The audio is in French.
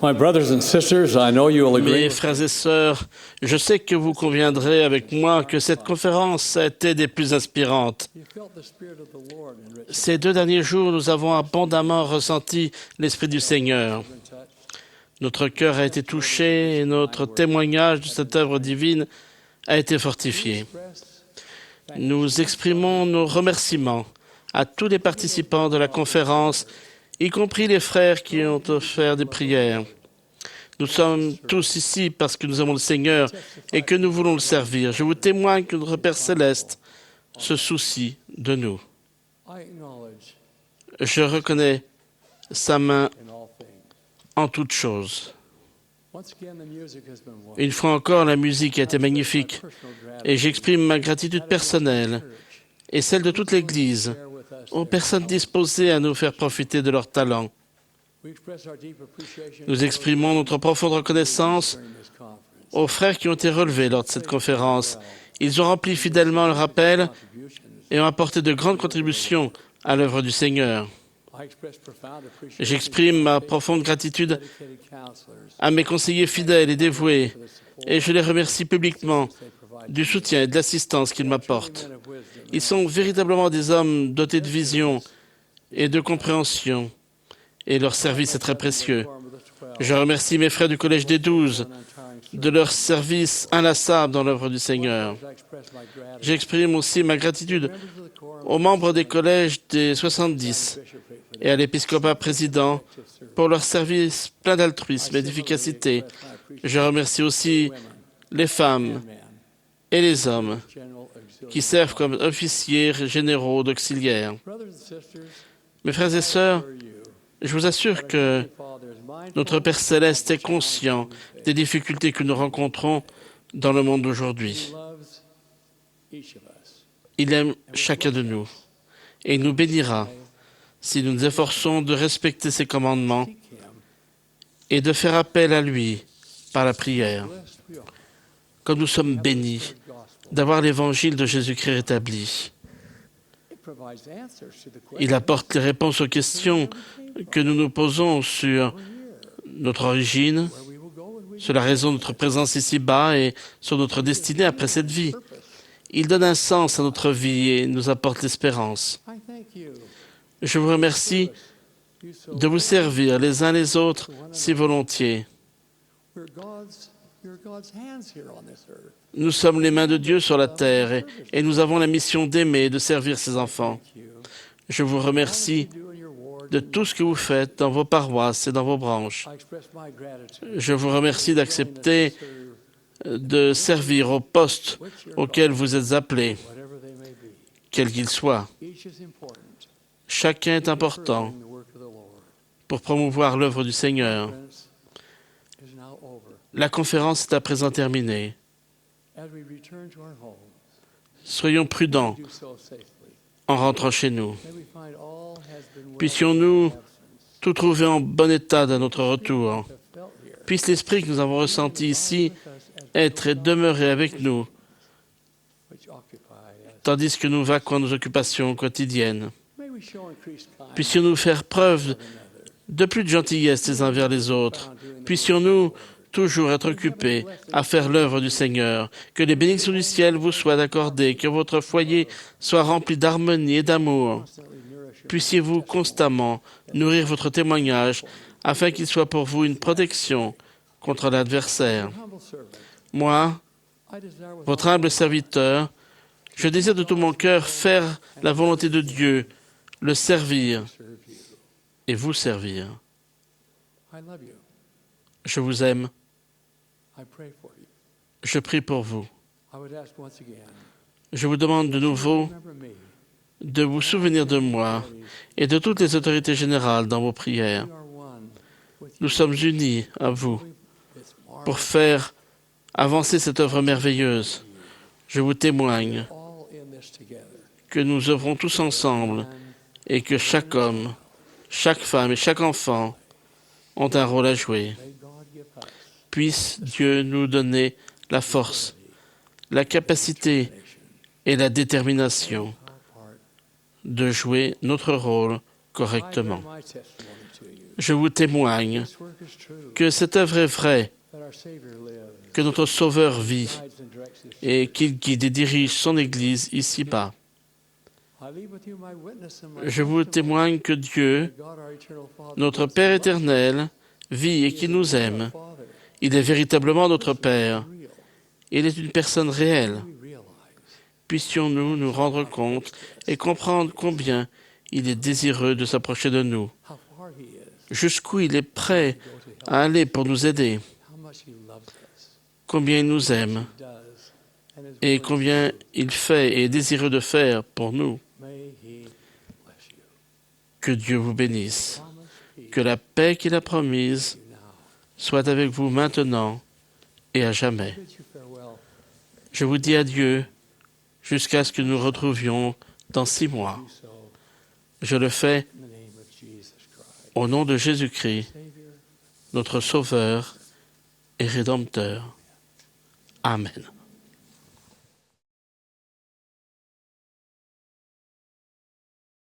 My brothers and sisters, I know you will agree. Mes frères et sœurs, je sais que vous conviendrez avec moi que cette conférence a été des plus inspirantes. Ces 2 derniers jours, nous avons abondamment ressenti l'Esprit du Seigneur. Notre cœur a été touché et notre témoignage de cette œuvre divine a été fortifié. Nous exprimons nos remerciements à tous les participants de la conférence, y compris les frères qui ont offert des prières. Nous sommes tous ici parce que nous aimons le Seigneur et que nous voulons le servir. Je vous témoigne que notre Père Céleste se soucie de nous. Je reconnais sa main en toutes choses. Une fois encore, la musique a été magnifique et j'exprime ma gratitude personnelle et celle de toute l'Église aux personnes disposées à nous faire profiter de leur talent. Nous exprimons notre profonde reconnaissance aux frères qui ont été relevés lors de cette conférence. Ils ont rempli fidèlement leur appel et ont apporté de grandes contributions à l'œuvre du Seigneur. J'exprime ma profonde gratitude à mes conseillers fidèles et dévoués et je les remercie publiquement du soutien et de l'assistance qu'ils m'apportent. Ils sont véritablement des hommes dotés de vision et de compréhension et leur service est très précieux. Je remercie mes frères du Collège des 12 de leur service inlassable dans l'œuvre du Seigneur. J'exprime aussi ma gratitude aux membres des collèges des 70 et à l'épiscopat président pour leur service plein d'altruisme et d'efficacité. Je remercie aussi les femmes et les hommes qui servent comme officiers généraux d'auxiliaires. Mes frères et sœurs, je vous assure que notre Père Céleste est conscient des difficultés que nous rencontrons dans le monde d'aujourd'hui. Il aime chacun de nous et il nous bénira si nous nous efforçons de respecter ses commandements et de faire appel à lui par la prière. Comme nous sommes bénis d'avoir l'évangile de Jésus-Christ rétabli. Il apporte les réponses aux questions que nous nous posons sur notre origine, sur la raison de notre présence ici-bas et sur notre destinée après cette vie. Il donne un sens à notre vie et nous apporte l'espérance. Je vous remercie de vous servir les uns les autres si volontiers. Nous sommes les mains de Dieu sur la terre et nous avons la mission d'aimer et de servir ses enfants. Je vous remercie de tout ce que vous faites dans vos paroisses et dans vos branches. Je vous remercie d'accepter de servir au poste auquel vous êtes appelés, quel qu'il soit. Chacun est important pour promouvoir l'œuvre du Seigneur. La conférence est à présent terminée. Soyons prudents en rentrant chez nous. Puissions-nous tout trouver en bon état à notre retour. Puisse l'esprit que nous avons ressenti ici être et demeurer avec nous, tandis que nous vaquons à nos occupations quotidiennes. Puissions-nous faire preuve de plus de gentillesse les uns vers les autres. Puissions-nous toujours être occupés à faire l'œuvre du Seigneur. Que les bénédictions du ciel vous soient accordées, que votre foyer soit rempli d'harmonie et d'amour. Puissiez-vous constamment nourrir votre témoignage afin qu'il soit pour vous une protection contre l'adversaire. Moi, votre humble serviteur, je désire de tout mon cœur faire la volonté de Dieu, le servir et vous servir. Je vous aime. Je prie pour vous. Je vous demande de nouveau de vous souvenir de moi et de toutes les autorités générales dans vos prières. Nous sommes unis à vous pour faire avancer cette œuvre merveilleuse. Je vous témoigne que nous œuvrons tous ensemble et que chaque homme, chaque femme et chaque enfant ont un rôle à jouer. Puisse Dieu nous donner la force, la capacité et la détermination de jouer notre rôle correctement. Je vous témoigne que cette œuvre est vraie, que notre Sauveur vit et qu'il guide et dirige son Église ici-bas. Je vous témoigne que Dieu, notre Père éternel, vit et qu'il nous aime. Il est véritablement notre Père. Il est une personne réelle. Puissions-nous nous rendre compte et comprendre combien il est désireux de s'approcher de nous, jusqu'où il est prêt à aller pour nous aider, combien il nous aime et combien il fait et est désireux de faire pour nous. Que Dieu vous bénisse, que la paix qu'il a promise soit avec vous maintenant et à jamais. Je vous dis adieu jusqu'à ce que nous retrouvions dans 6 mois. Je le fais au nom de Jésus-Christ, notre Sauveur et Rédempteur. Amen.